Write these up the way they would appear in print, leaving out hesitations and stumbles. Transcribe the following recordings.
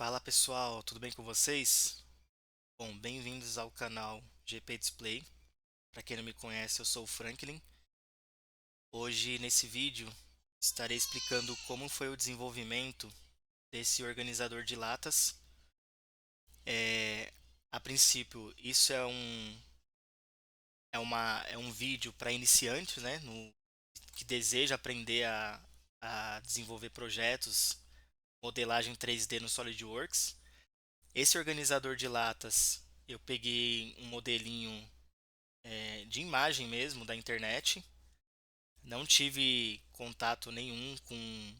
Fala pessoal, tudo bem com vocês? Bom, bem-vindos ao canal GP Display. Para quem não me conhece, eu sou o Franklin. Hoje, nesse vídeo, estarei explicando como foi o desenvolvimento desse organizador de latas. É, a princípio, isso é um vídeo para iniciantes, né, que deseja aprender a desenvolver projetos, modelagem 3D no SolidWorks. Esse organizador de latas, eu peguei um modelinho de imagem mesmo da internet. Não tive contato nenhum com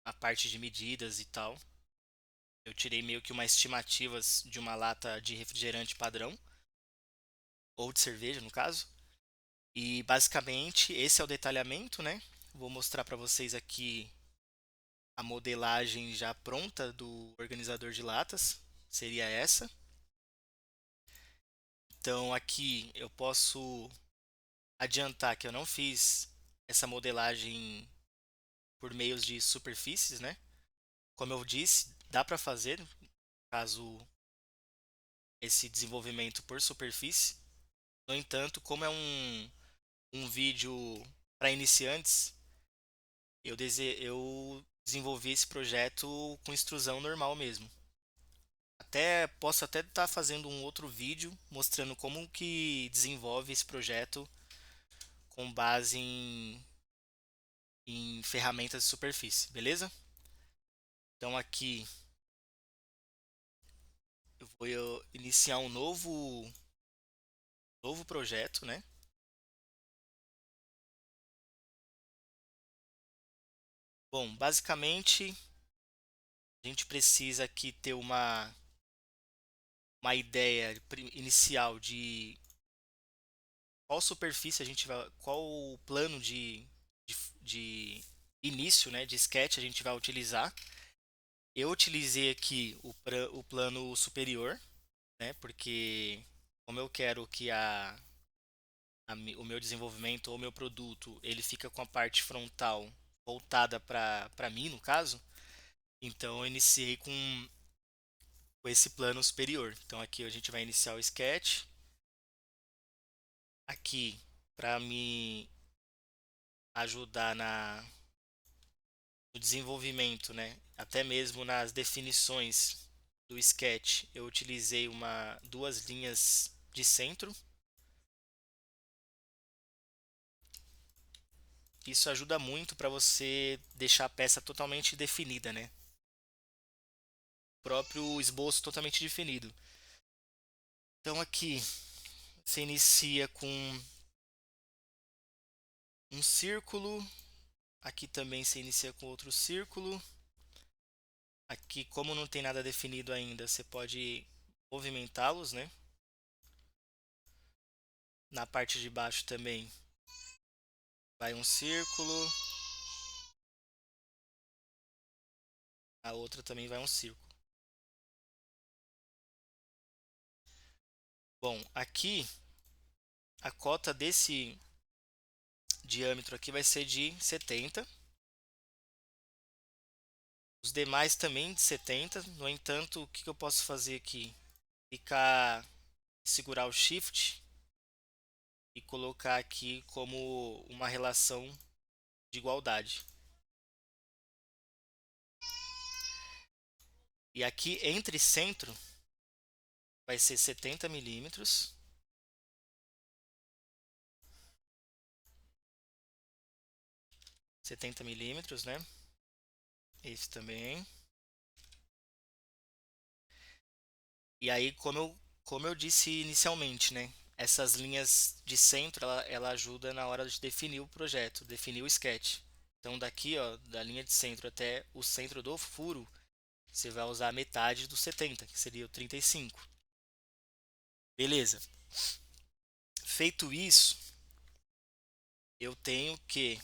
a parte de medidas e tal. Eu tirei meio que uma estimativas de uma lata de refrigerante padrão, ou de cerveja no caso. E basicamente esse é o detalhamento, né? Vou mostrar para vocês aqui a modelagem já pronta do organizador de latas. Seria essa. Então aqui eu posso adiantar que eu não fiz essa modelagem por meios de superfícies, né? Como eu disse, dá para fazer caso esse desenvolvimento por superfície. No entanto, como é um vídeo para iniciantes, eu desenvolvi esse projeto com extrusão normal mesmo. Posso até estar fazendo um outro vídeo mostrando como que desenvolve esse projeto com base em ferramentas de superfície, beleza? Então aqui eu vou iniciar um novo projeto, né? Bom, basicamente a gente precisa aqui ter uma ideia inicial de qual superfície a gente vai, qual o plano de início, né, de sketch a gente vai utilizar. Eu utilizei aqui o plano superior, né, porque como eu quero que o meu desenvolvimento ou o meu produto ele fica com a parte frontal voltada para mim, no caso, então eu iniciei com esse plano superior. Então aqui a gente vai iniciar o sketch. Aqui, para me ajudar no desenvolvimento, né? Até mesmo nas definições do sketch, eu utilizei duas linhas de centro. Isso ajuda muito para você deixar a peça totalmente definida, né? O próprio esboço totalmente definido. Então aqui você inicia com um círculo, aqui também você inicia com outro círculo. Aqui, como não tem nada definido ainda, você pode movimentá-los, né? Na parte de baixo também vai um círculo, a outra também vai um círculo. Bom, aqui a cota desse diâmetro aqui vai ser de 70. Os demais também de 70. No entanto, o que eu posso fazer aqui? Segurar o Shift e colocar aqui como uma relação de igualdade. E aqui entre centro vai ser 70 milímetros. 70 milímetros, né? Esse também. E aí, como eu disse inicialmente, né? Essas linhas de centro, ela ajuda na hora de definir o projeto, definir o sketch. Então, daqui, ó, da linha de centro até o centro do furo, você vai usar a metade do 70, que seria o 35. Beleza. Feito isso, eu tenho que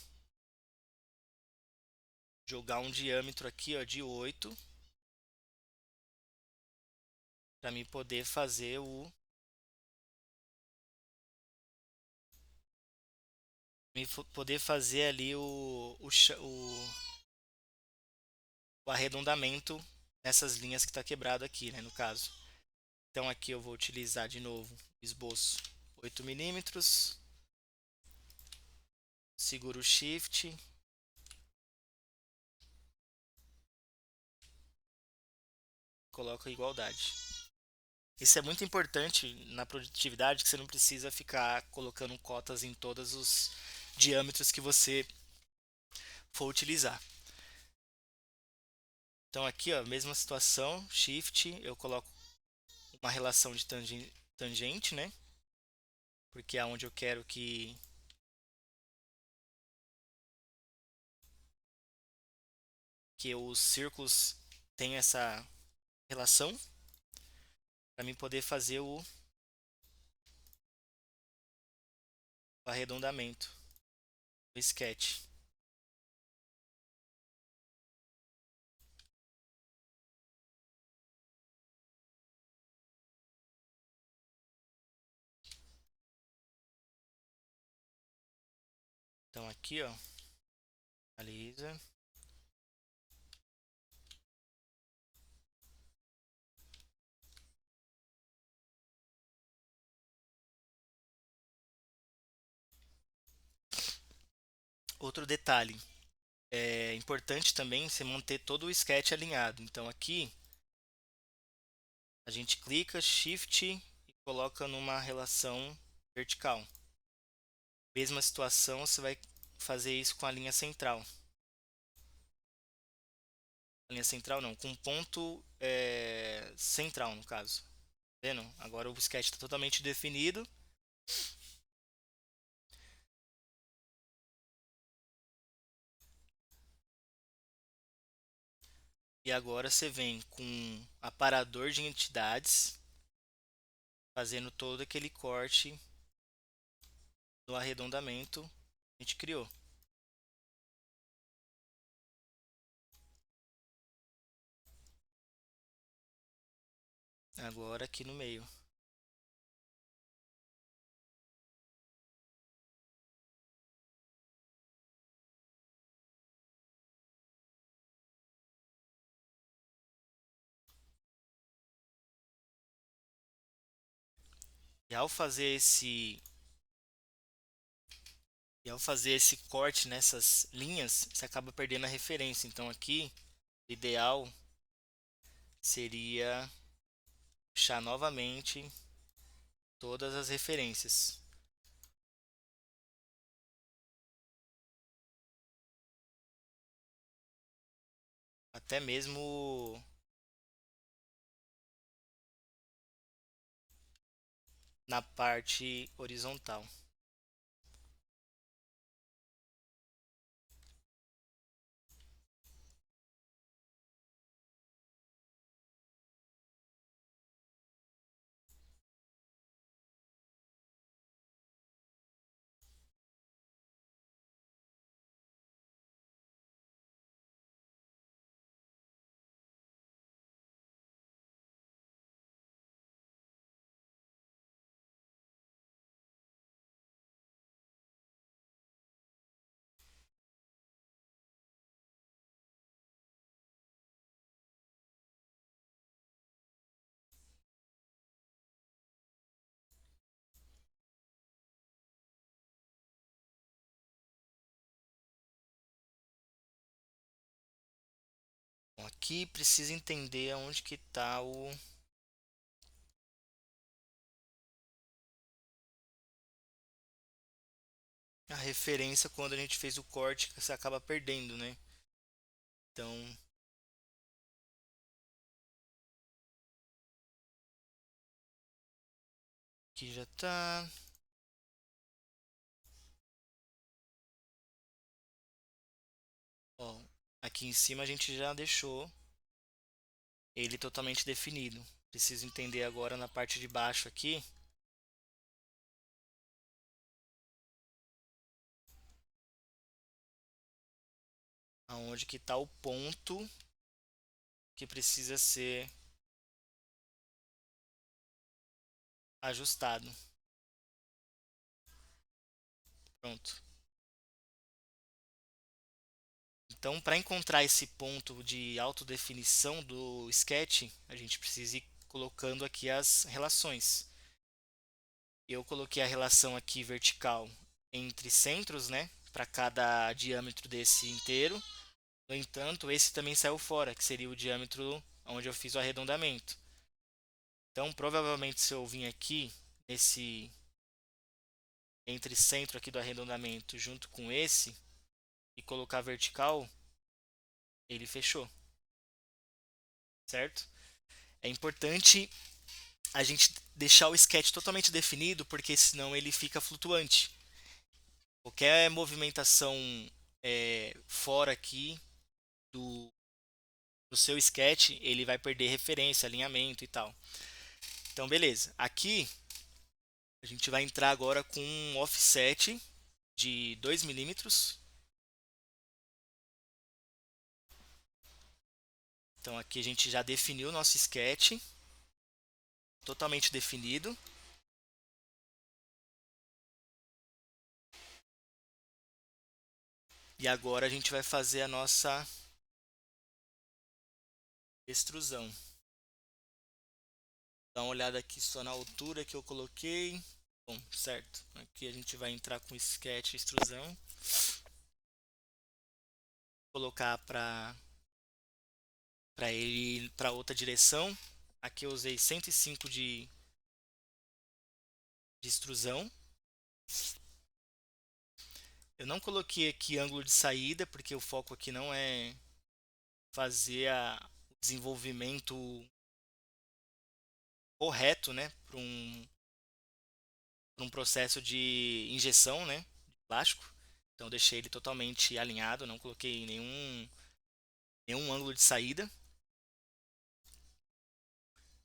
jogar um diâmetro aqui, ó, de 8 para mim poder fazer poder fazer ali o arredondamento, nessas linhas que está quebrado aqui, né, no caso. Então aqui eu vou utilizar de novo esboço 8 milímetros, seguro o Shift, coloco a igualdade. Isso é muito importante na produtividade, que você não precisa ficar colocando cotas em todos os diâmetros que você for utilizar. Então aqui, ó, mesma situação, Shift, eu coloco uma relação de tangente, né? Porque é onde eu quero que os círculos tenham essa relação para mim poder fazer o arredondamento, o sketch. Então aqui, ó, finaliza. Outro detalhe, é importante também você manter todo o sketch alinhado. Então aqui a gente clica Shift e coloca numa relação vertical. Mesma situação, você vai fazer isso com a linha central. A linha central não, com ponto central no caso. Tá vendo? Agora o sketch está totalmente definido. E agora você vem com aparador de entidades, fazendo todo aquele corte do arredondamento que a gente criou. Agora aqui no meio. E ao fazer esse corte nessas linhas, você acaba perdendo a referência. Então aqui, o ideal seria puxar novamente todas as referências. Até mesmo na parte horizontal. Bom, aqui precisa entender aonde que está a referência quando a gente fez o corte, que você acaba perdendo, né? Então, aqui já tá. Ó, aqui em cima a gente já deixou ele totalmente definido. Preciso entender agora na parte de baixo aqui, aonde que está o ponto que precisa ser ajustado. Pronto. Então, para encontrar esse ponto de autodefinição do sketch, a gente precisa ir colocando aqui as relações. Eu coloquei a relação aqui vertical entre centros, né, para cada diâmetro desse inteiro. No entanto, esse também saiu fora, que seria o diâmetro onde eu fiz o arredondamento. Então, provavelmente, se eu vim aqui nesse entre centro aqui do arredondamento junto com esse e colocar vertical, ele fechou, certo? É importante a gente deixar o sketch totalmente definido, porque senão ele fica flutuante. Qualquer movimentação fora aqui do, do seu sketch, ele vai perder referência, alinhamento e tal. Então, beleza. Aqui a gente vai entrar agora com um offset de 2 milímetros. Então, aqui a gente já definiu o nosso sketch, totalmente definido. E agora a gente vai fazer a nossa extrusão. Dá uma olhada aqui só na altura que eu coloquei. Bom, certo. Aqui a gente vai entrar com sketch extrusão. Colocar para ele para outra direção. Aqui eu usei 105 de extrusão. Eu não coloquei aqui ângulo de saída, porque o foco aqui não é fazer o desenvolvimento correto, né, para um processo de injeção, né, de plástico. Então deixei ele totalmente alinhado, não coloquei nenhum ângulo de saída.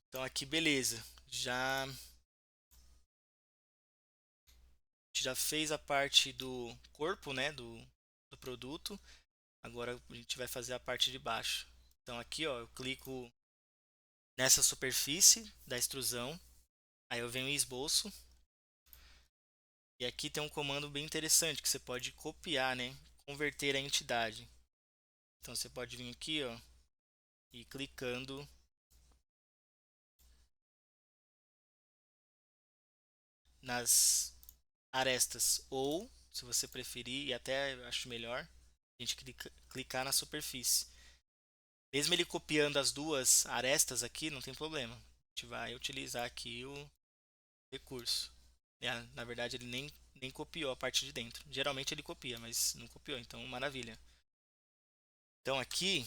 Então aqui beleza, já fez a parte do corpo, né, do produto. Agora a gente vai fazer a parte de baixo. Então aqui, ó, eu clico nessa superfície da extrusão, aí eu venho em esboço. E aqui tem um comando bem interessante que você pode copiar, né? Converter a entidade. Então você pode vir aqui, ó, e clicando nas arestas, ou, se você preferir, e até acho melhor, a gente clicar na superfície. Mesmo ele copiando as duas arestas aqui, não tem problema. A gente vai utilizar aqui o recurso. Na verdade, ele nem copiou a parte de dentro. Geralmente ele copia, mas não copiou, então maravilha. Então aqui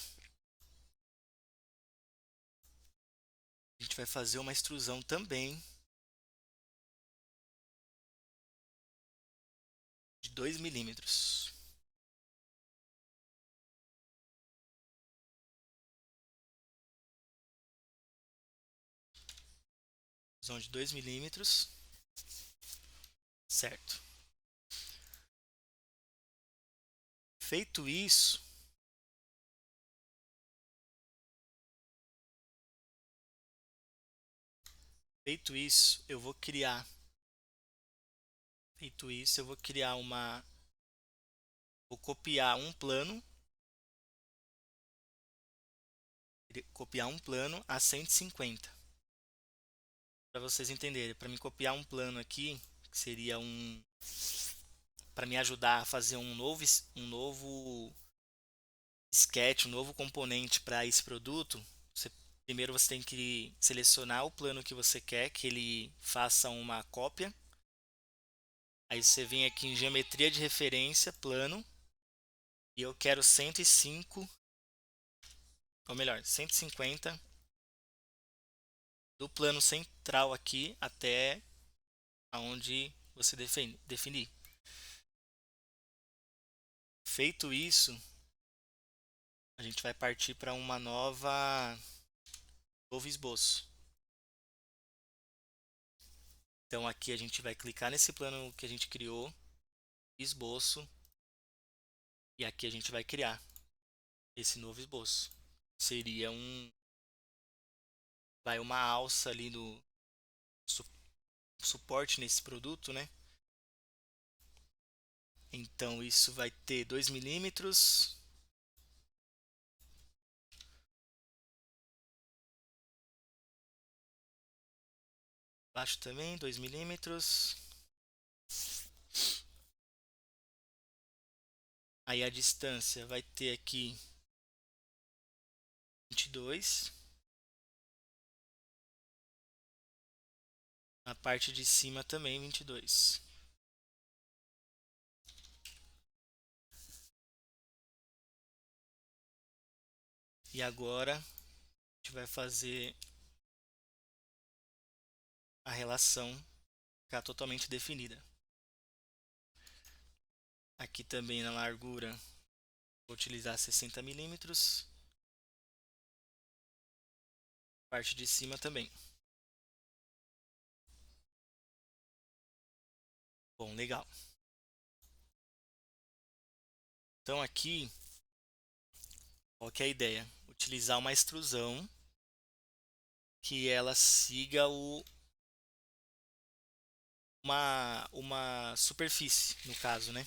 a gente vai fazer uma extrusão também de 2 milímetros. Extrusão de 2 milímetros. Certo. Feito isso, feito isso, eu vou criar. Feito isso, eu vou criar uma. Vou copiar um plano a 150. Para vocês entenderem, para me copiar um plano aqui, que seria para me ajudar a fazer um novo sketch, um novo componente para esse produto, primeiro você tem que selecionar o plano que você quer que ele faça uma cópia. Aí você vem aqui em geometria de referência, plano, e eu quero 105, ou melhor, 150 do plano central aqui até aonde você definir. Feito isso, a gente vai partir para uma novo esboço. Então aqui a gente vai clicar nesse plano que a gente criou, esboço, e aqui a gente vai criar esse novo esboço. Seria uma alça ali no suporte nesse produto, né? Então isso vai ter 2 milímetros Baixo também, 2 milímetros. Aí a distância vai ter aqui 22. Na parte de cima também 22. E agora a gente vai fazer a relação ficar totalmente definida. Aqui também na largura vou utilizar 60 milímetros. Parte de cima também. Bom, legal. Então aqui, qual que é a ideia? Utilizar uma extrusão que ela siga uma superfície, no caso, né?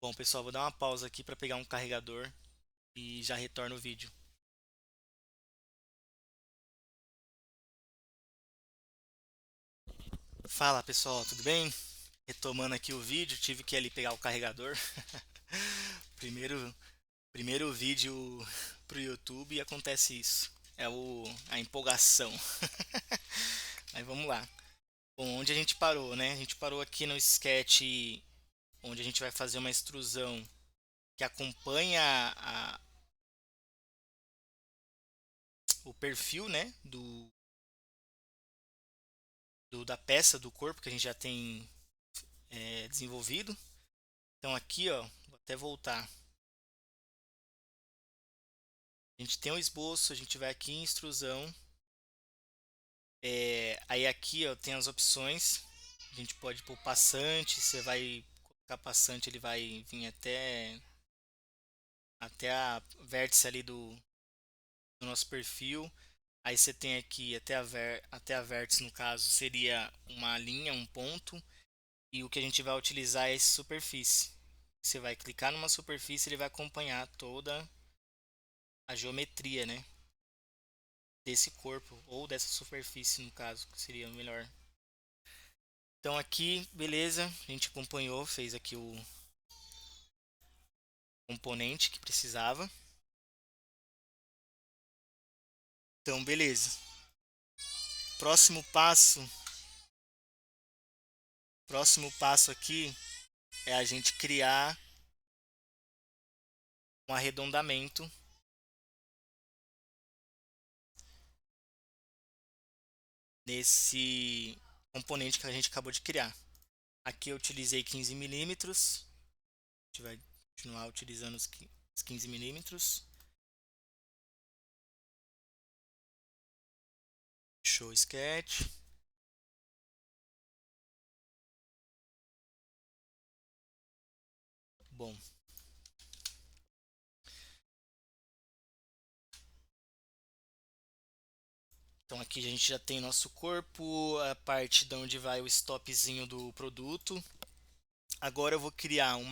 Bom, pessoal, vou dar uma pausa aqui para pegar um carregador e já retorno o vídeo. Fala, pessoal, tudo bem? Retomando aqui o vídeo, tive que ir ali pegar o carregador. Primeiro, primeiro vídeo pro YouTube e acontece isso. É a empolgação. Aí vamos lá. Bom, onde a gente parou, né? A gente parou aqui no sketch onde a gente vai fazer uma extrusão que acompanha o perfil, né, da peça do corpo que a gente já tem desenvolvido. Então aqui, ó, vou até voltar. A gente tem o esboço, a gente vai aqui em extrusão. Aí aqui, ó, tem as opções. A gente pode pôr passante, você vai colocar passante, ele vai vir até a vértice ali do nosso perfil. Aí você tem aqui até a vértice, no caso, seria uma linha, um ponto. E o que a gente vai utilizar é essa superfície. Você vai clicar numa superfície, ele vai acompanhar toda a geometria, né, desse corpo ou dessa superfície, no caso, que seria melhor. Então aqui, beleza, a gente acompanhou, fez aqui o componente que precisava. Então, beleza. Próximo passo, próximo passo aqui é a gente criar um arredondamento nesse componente que a gente acabou de criar. Aqui eu utilizei 15 milímetros. A gente vai continuar utilizando os 15 milímetros. Show sketch. Bom, então aqui a gente já tem nosso corpo, a parte de onde vai o stopzinho do produto. Agora eu vou criar um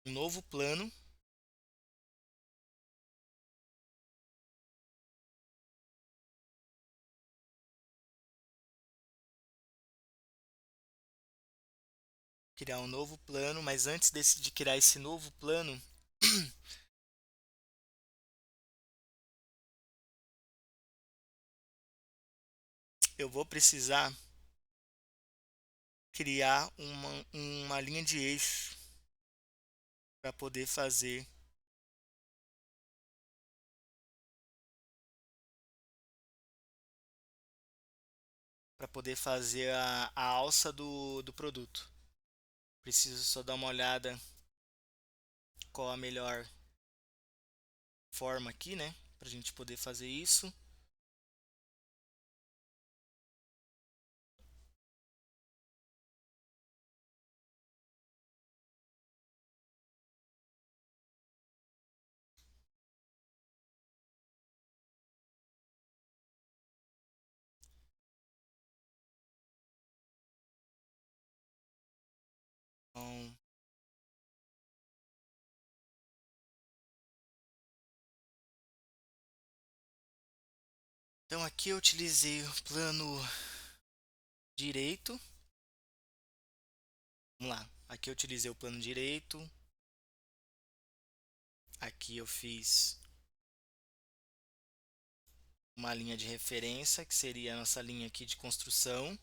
novo plano. Criar um novo plano, mas antes de criar esse novo plano, eu vou precisar criar uma linha de eixo para poder fazer a alça do produto. Preciso só dar uma olhada qual a melhor forma aqui, né, para a gente poder fazer isso. Então, Então aqui eu utilizei o plano direito. Vamos lá. Aqui eu utilizei o plano direito. Aqui eu fiz uma linha de referência, que seria a nossa linha aqui de construção.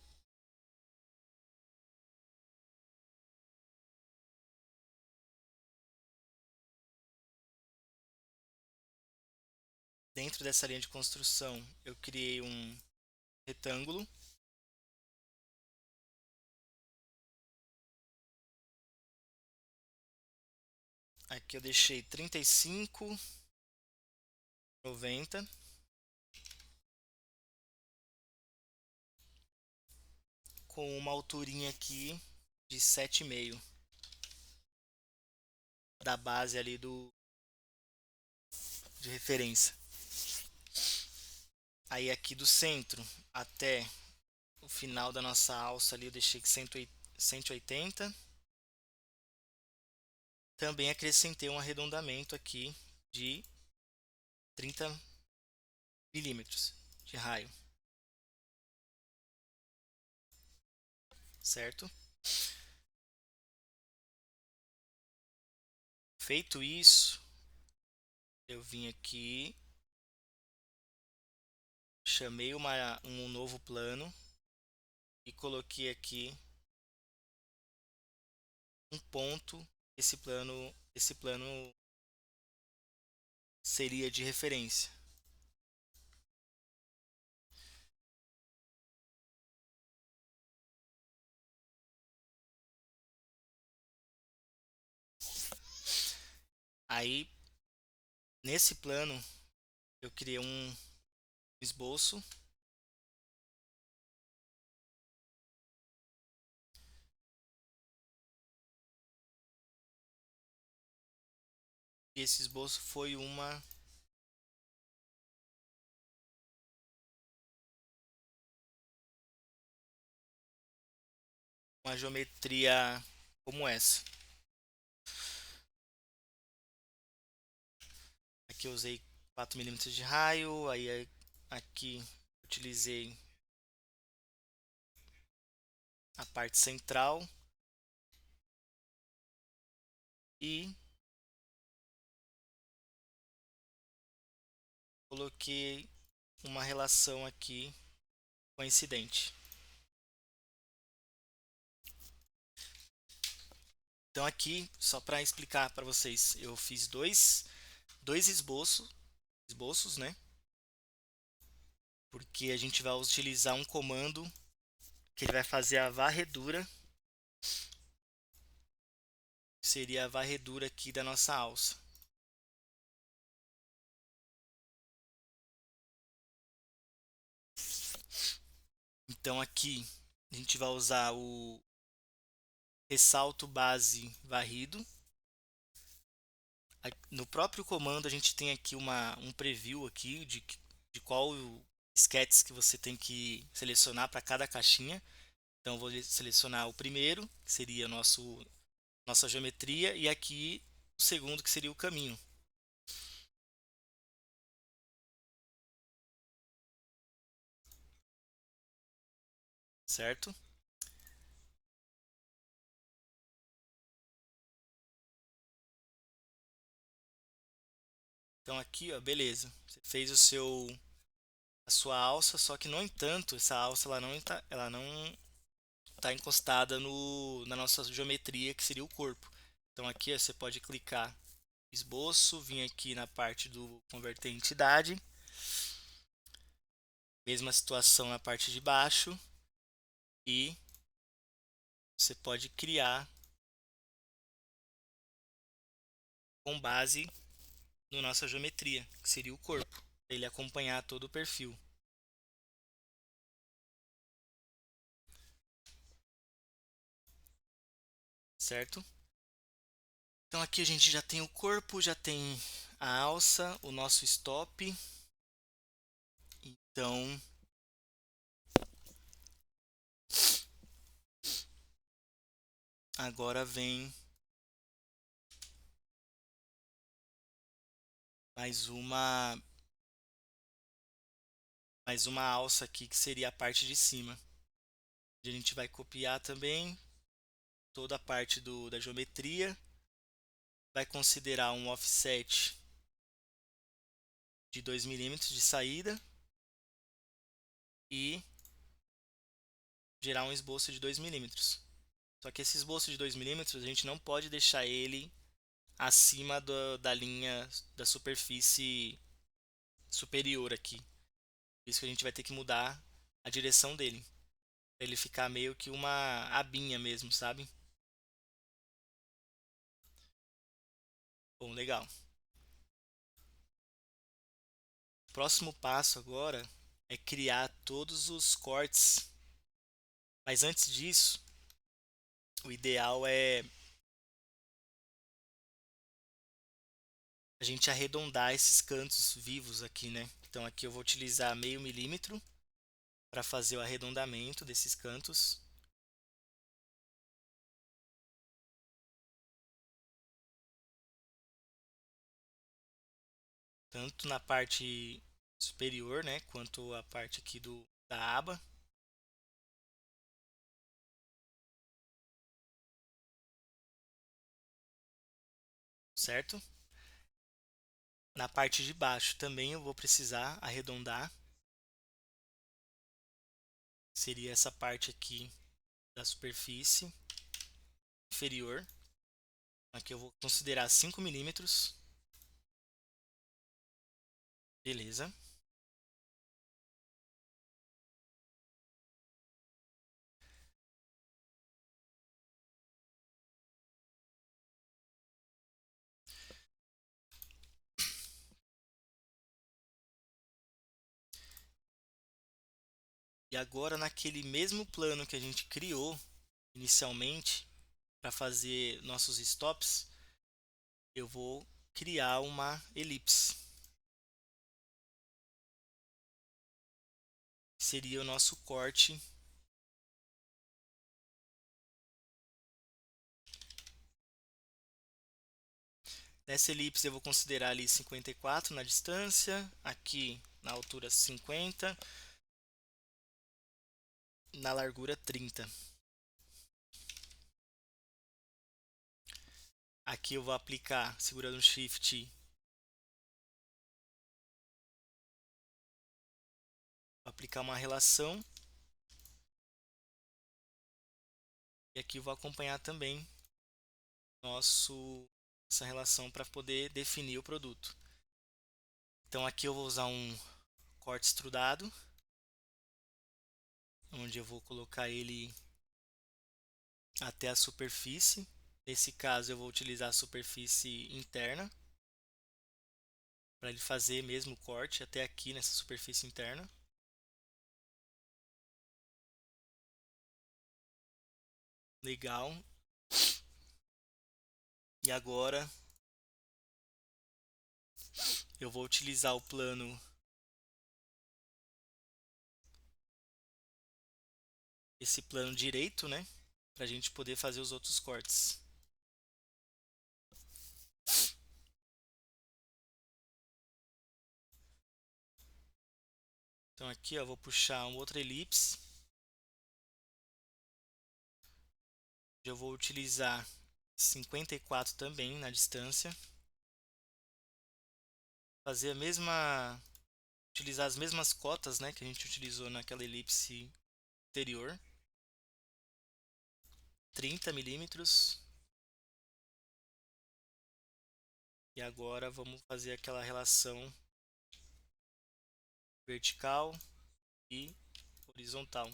Dentro dessa linha de construção, eu criei um retângulo. Aqui eu deixei 35, 90. Com uma alturinha aqui de 7,5 da base ali de referência. Aí aqui do centro até o final da nossa alça ali eu deixei 180. Também acrescentei um arredondamento aqui de 30 milímetros de raio, certo? Feito isso, eu vim aqui, chamei um novo plano e coloquei aqui um ponto. Esse plano seria de referência. Aí, nesse plano, eu criei um esboço. E esse esboço foi uma geometria como essa. Aqui eu usei 4 milímetros de raio, aí aqui utilizei a parte central e coloquei uma relação aqui coincidente. Então aqui, só para explicar para vocês, eu fiz dois esboços, né? Porque a gente vai utilizar um comando que ele vai fazer a varredura, que seria a varredura aqui da nossa alça. Então aqui a gente vai usar o ressalto base varrido. No próprio comando a gente tem aqui um preview aqui de qual sketches que você tem que selecionar para cada caixinha. Então eu vou selecionar o primeiro, que seria nossa geometria, e aqui o segundo, que seria o caminho. Certo? Então aqui, ó, beleza. Você fez a sua alça, só que no entanto, essa alça ela não tá encostada na nossa geometria, que seria o corpo. Então aqui ó, você pode clicar esboço, vir aqui na parte do converter em entidade, mesma situação na parte de baixo, e você pode criar com base na nossa geometria, que seria o corpo, para ele acompanhar todo o perfil, certo? Então aqui a gente já tem o corpo, já tem a alça, o nosso stop. Então agora vem mais mais uma alça aqui que seria a parte de cima. A gente vai copiar também toda a parte da geometria, vai considerar um offset de 2 milímetros de saída e gerar um esboço de 2 milímetros. Só que esse esboço de 2 milímetros a gente não pode deixar ele acima da linha da superfície superior aqui. Por isso que a gente vai ter que mudar a direção dele, para ele ficar meio que uma abinha mesmo, sabe? Bom, legal. O próximo passo agora é criar todos os cortes. Mas antes disso, o ideal é a gente arredondar esses cantos vivos aqui, né? Então aqui eu vou utilizar meio milímetro para fazer o arredondamento desses cantos. Tanto na parte superior, né, quanto a parte aqui da aba. Certo? Na parte de baixo também eu vou precisar arredondar. Seria essa parte aqui da superfície inferior. Aqui eu vou considerar 5 milímetros. Beleza. E agora naquele mesmo plano que a gente criou inicialmente para fazer nossos stops, eu vou criar uma elipse. Seria o nosso corte. Nessa elipse eu vou considerar ali 54 na distância, aqui na altura 50, na largura 30. Aqui eu vou aplicar, segurando o Shift, vou aplicar uma relação. E aqui eu vou acompanhar também essa relação para poder definir o produto. Então aqui eu vou usar um corte extrudado, onde eu vou colocar ele até a superfície. Nesse caso eu vou utilizar a superfície interna, para ele fazer mesmo o corte até aqui nessa superfície interna. Legal. E agora eu vou utilizar o plano, esse plano direito, né, para a gente poder fazer os outros cortes. Então aqui eu vou puxar uma outra elipse. Eu vou utilizar 54 também na distância. Fazer a mesma, utilizar as mesmas cotas, né, que a gente utilizou naquela elipse anterior. 30 milímetros. E agora vamos fazer aquela relação vertical e horizontal.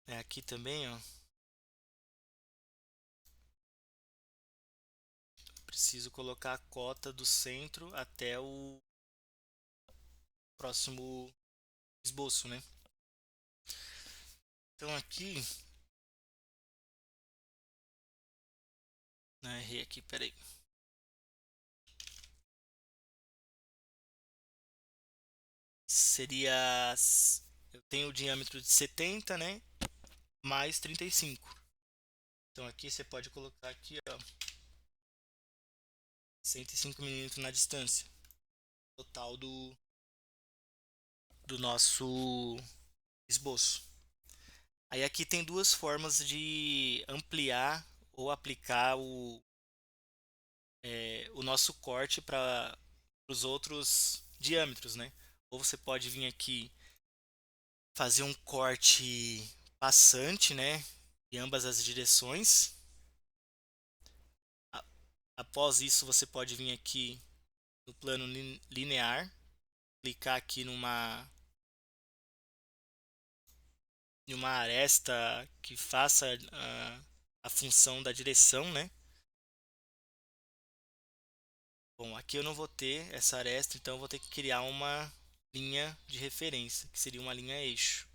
É aqui também, ó. Preciso colocar a cota do centro até o próximo esboço, né? Então aqui, errei aqui, peraí. seria. Eu tenho o diâmetro de 70, né? Mais 35. Então aqui você pode colocar aqui, ó, 105 milímetros na distância total do nosso esboço. Aí aqui tem duas formas de ampliar ou aplicar o nosso corte para os outros diâmetros, né? Ou você pode vir aqui fazer um corte passante, né? Em ambas as direções. Após isso, você pode vir aqui no plano linear, clicar aqui numa aresta que faça a função da direção, né? Bom, aqui eu não vou ter essa aresta, então eu vou ter que criar uma linha de referência, que seria uma linha eixo.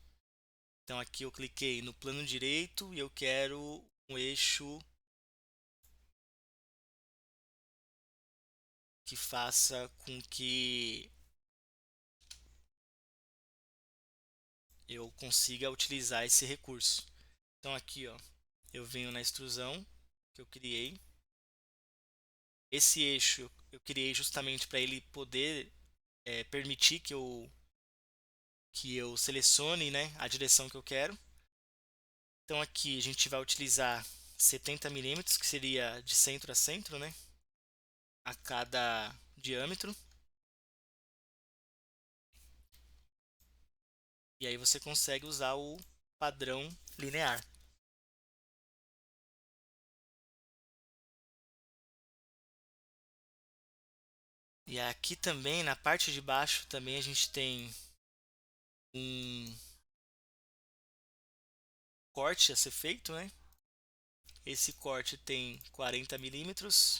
Então aqui eu cliquei no plano direito e eu quero um eixo que faça com que eu consiga utilizar esse recurso. Então aqui, ó, eu venho na extrusão que eu criei. Esse eixo eu criei justamente para ele poder permitir que eu selecione, né, a direção que eu quero. Então aqui a gente vai utilizar 70 milímetros, que seria de centro a centro, né, a cada diâmetro. E aí você consegue usar o padrão linear. E aqui também, na parte de baixo, também a gente tem um corte a ser feito, né? Esse corte tem 40 milímetros.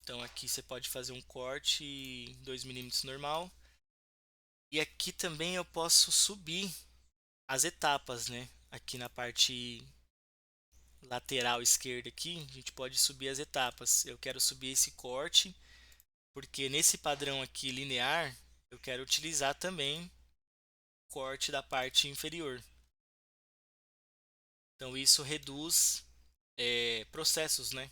Então aqui você pode fazer um corte 2 milímetros normal. E aqui também eu posso subir as etapas, né? Aqui na parte lateral esquerda aqui, a gente pode subir as etapas. Eu quero subir esse corte, porque nesse padrão aqui linear, eu quero utilizar também o corte da parte inferior. Então isso reduz processos, né?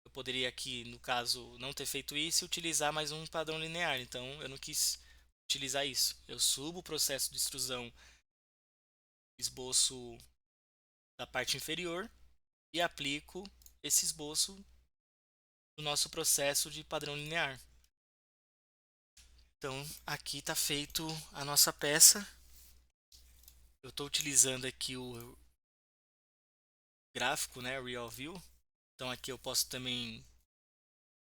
Eu poderia aqui, no caso, não ter feito isso e utilizar mais um padrão linear. Então eu não quis utilizar isso. Eu subo o processo de extrusão esboço da parte inferior e aplico esse esboço no nosso processo de padrão linear. Então aqui está feito a nossa peça. Eu estou utilizando aqui o gráfico, né, Real View. Então aqui eu posso também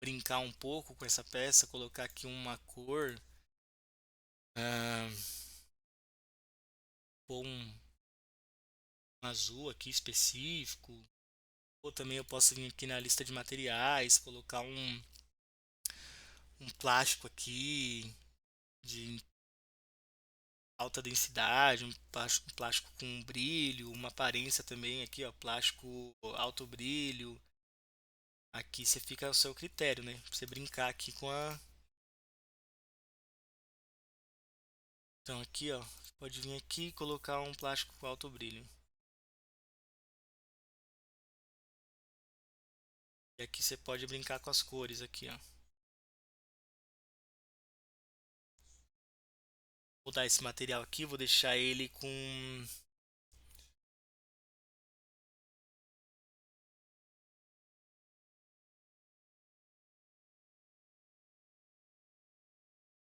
brincar um pouco com essa peça, colocar aqui uma cor, ah, pôr um azul aqui específico. Ou também eu posso vir aqui na lista de materiais, colocar um plástico aqui de alta densidade, um plástico com brilho, uma aparência também aqui, ó, plástico alto brilho. Aqui você fica ao seu critério, né? Pra você brincar aqui com a. Então aqui, ó, você pode vir aqui e colocar um plástico com alto brilho. E aqui você pode brincar com as cores aqui, ó. Vou dar esse material aqui, vou deixar ele com.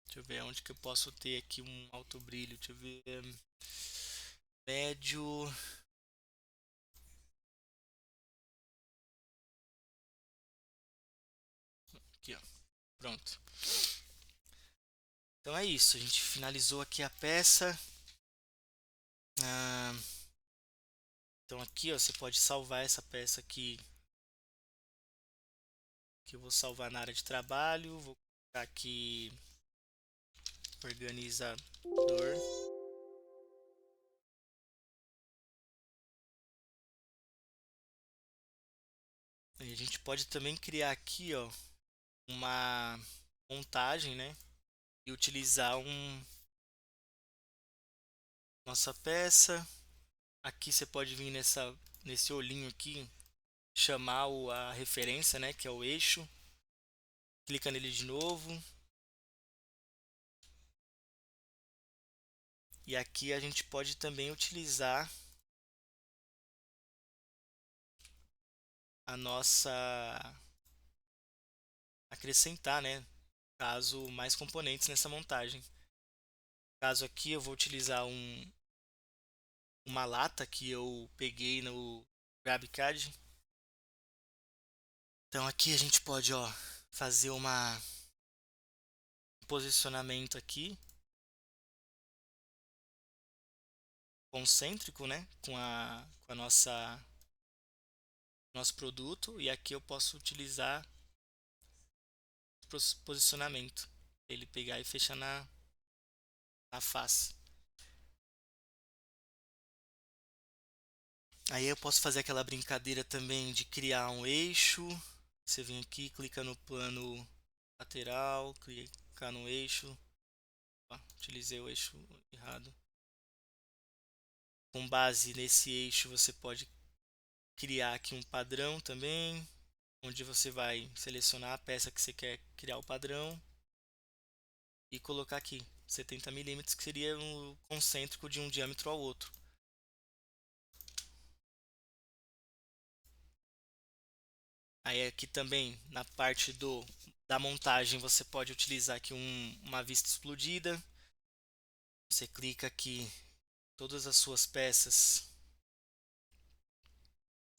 Deixa eu ver onde que eu posso ter aqui um alto brilho. Deixa eu ver. Médio. Aqui, ó. Pronto. Então é isso. A gente finalizou aqui a peça. Ah, então aqui, ó, você pode salvar essa peça aqui. Que eu vou salvar na área de trabalho. Vou colocar aqui organizador. A gente pode também criar aqui, ó, uma montagem, né? E utilizar nossa peça. Aqui você pode vir nesse olhinho aqui, chamar a referência, né? Que é o eixo. Clica nele de novo. E aqui a gente pode também utilizar a nossa... acrescentar, né? Caso mais componentes nessa montagem. Caso aqui eu vou utilizar uma lata que eu peguei no GrabCAD. Então aqui a gente pode, ó, fazer um posicionamento aqui concêntrico, né, com a nosso produto, e aqui eu posso utilizar posicionamento, ele pegar e fechar na face. Aí eu posso fazer aquela brincadeira também de criar um eixo. Você vem aqui, clica no plano lateral, clicar no eixo. Ó, utilizei o eixo errado. Com base nesse eixo, você pode criar aqui um padrão também, onde você vai selecionar a peça que você quer criar o padrão e colocar aqui 70 milímetros, que seria um concêntrico de um diâmetro ao outro. Aí aqui também na parte da montagem você pode utilizar aqui uma vista explodida. Você clica aqui todas as suas peças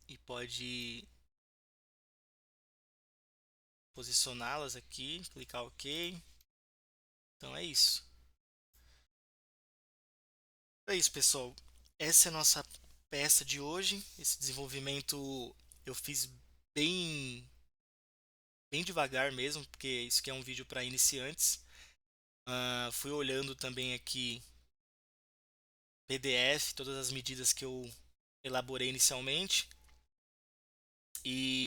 e pode posicioná-las aqui, clicar OK. Então é isso. É isso, pessoal. Essa é a nossa peça de hoje. Esse desenvolvimento eu fiz bem, bem devagar mesmo, porque isso aqui é um vídeo para iniciantes. Fui olhando também aqui PDF, todas as medidas que eu elaborei inicialmente. E